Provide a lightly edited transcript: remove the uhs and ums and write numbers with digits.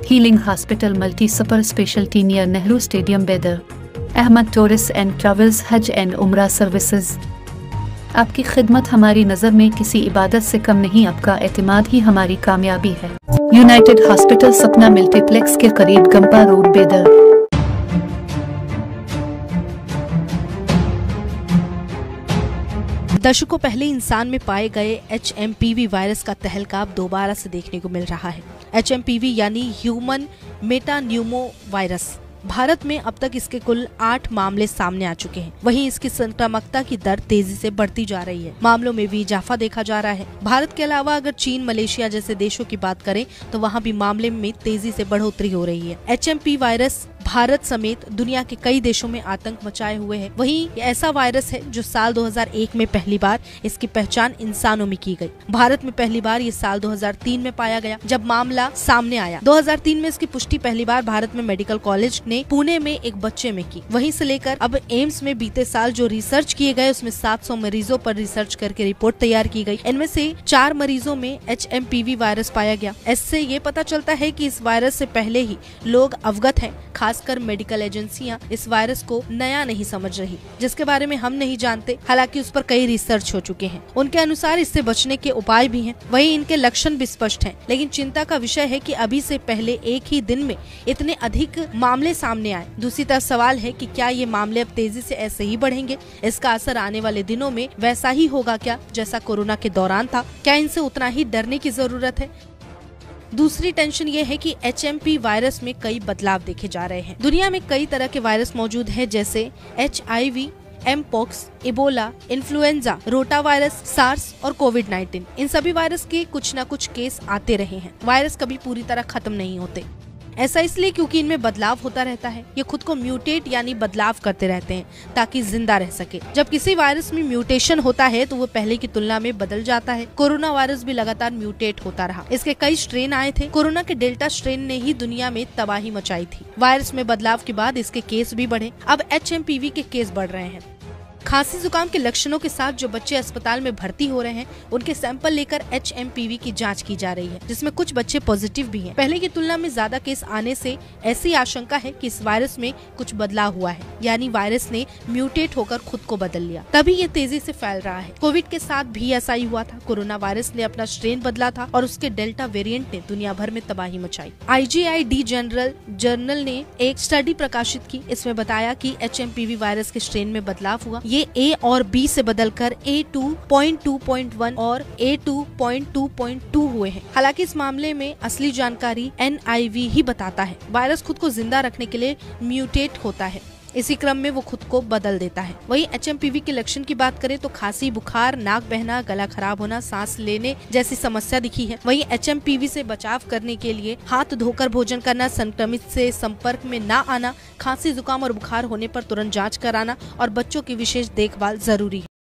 Healing hospital multi super speciality near Nehru stadium बेदर। Ahmad tourist and travels हज and उम्रा services. आपकी खिदमत हमारी नज़र में किसी इबादत से कम नहीं, आपका एतमाद ही हमारी कामयाबी है। यूनाइटेड हॉस्पिटल सपना मल्टीप्लेक्स के करीब गंपा रोड बेदर। दशकों पहले इंसान में पाए गए HMPV वायरस का तहलका अब दोबारा से देखने को मिल रहा है। HMPV यानी ह्यूमन मेटान्यूमो वायरस। भारत में अब तक इसके कुल 8 मामले सामने आ चुके हैं। वहीं इसकी संक्रामकता की दर तेजी से बढ़ती जा रही है। मामलों में भी इजाफा देखा जा रहा है। भारत के अलावा अगर चीन, मलेशिया जैसे देशों की बात करें तो वहाँ भी मामले में तेजी से बढ़ोतरी हो रही है। HMP वायरस भारत समेत दुनिया के कई देशों में आतंक मचाए हुए है। वहीं ये ऐसा वायरस है जो साल 2001 में पहली बार इसकी पहचान इंसानों में की गई। भारत में पहली बार ये साल 2003 में पाया गया, जब मामला सामने आया। 2003 में इसकी पुष्टि पहली बार भारत में मेडिकल कॉलेज ने पुणे में एक बच्चे में की। वहीं से लेकर अब एम्स में बीते साल जो रिसर्च किए गए उसमें 700 मरीजों पर रिसर्च करके रिपोर्ट तैयार की गई। इनमें से 4 मरीजों में HMPV वायरस पाया गया। इससे ये पता चलता है कि इस वायरस से पहले ही लोग अवगत हैं। खासकर मेडिकल एजेंसियां इस वायरस को नया नहीं समझ रही, जिसके बारे में हम नहीं जानते। हालांकि उस पर कई रिसर्च हो चुके हैं। उनके अनुसार इससे बचने के उपाय भी हैं। वहीं इनके लक्षण भी स्पष्ट हैं। लेकिन चिंता का विषय है कि अभी से पहले एक ही दिन में इतने अधिक मामले सामने आए। दूसरी तरफ सवाल है कि क्या ये मामले अब तेजी से ऐसे ही बढ़ेंगे? इसका असर आने वाले दिनों में वैसा ही होगा क्या जैसा कोरोना के दौरान था? क्या इनसे उतना ही डरने की जरूरत है? दूसरी टेंशन ये है कि HMP वायरस में कई बदलाव देखे जा रहे हैं। दुनिया में कई तरह के वायरस मौजूद हैं, जैसे HIV, mpox, Ebola, influenza, rotavirus, SARS और कोविड-19। इन सभी वायरस के कुछ न कुछ केस आते रहे हैं। वायरस कभी पूरी तरह खत्म नहीं होते। ऐसा इसलिए क्योंकि इनमें बदलाव होता रहता है। ये खुद को म्यूटेट यानी बदलाव करते रहते हैं ताकि जिंदा रह सके। जब किसी वायरस में म्यूटेशन होता है तो वो पहले की तुलना में बदल जाता है। कोरोना वायरस भी लगातार म्यूटेट होता रहा। इसके कई स्ट्रेन आए थे। कोरोना के डेल्टा स्ट्रेन ने ही दुनिया में तबाही मचाई थी। वायरस में बदलाव के बाद इसके केस भी बढ़े। अब HMPV के केस बढ़ रहे हैं। खांसी जुकाम के लक्षणों के साथ जो बच्चे अस्पताल में भर्ती हो रहे हैं उनके सैंपल लेकर HMPV की जांच की जा रही है, जिसमें कुछ बच्चे पॉजिटिव भी हैं। पहले की तुलना में ज्यादा केस आने से ऐसी आशंका है कि इस वायरस में कुछ बदलाव हुआ है, यानी वायरस ने म्यूटेट होकर खुद को बदल लिया, तभी ये तेजी से फैल रहा है। कोविड के साथ भी ऐसा ही हुआ था। कोरोना वायरस ने अपना स्ट्रेन बदला था और उसके डेल्टा वेरिएंट ने दुनिया भर में तबाही मचाई। IGID जर्नल ने एक स्टडी प्रकाशित की। इसमें बताया कि HMPV वायरस के स्ट्रेन में बदलाव हुआ। ये A और B से बदलकर A2.2.1 और A2.2.2 हुए हैं। हालांकि इस मामले में असली जानकारी NIV ही बताता है। वायरस खुद को जिंदा रखने के लिए म्यूटेट होता है। इसी क्रम में वो खुद को बदल देता है। वहीं HMPV के लक्षण की बात करें तो खांसी, बुखार, नाक बहना, गला खराब होना, सांस लेने जैसी समस्या दिखी है। वहीं HMPV से बचाव करने के लिए हाथ धोकर भोजन करना, संक्रमित से संपर्क में न आना, खांसी, जुकाम और बुखार होने पर तुरंत जांच कराना और बच्चों की विशेष देखभाल जरूरी है।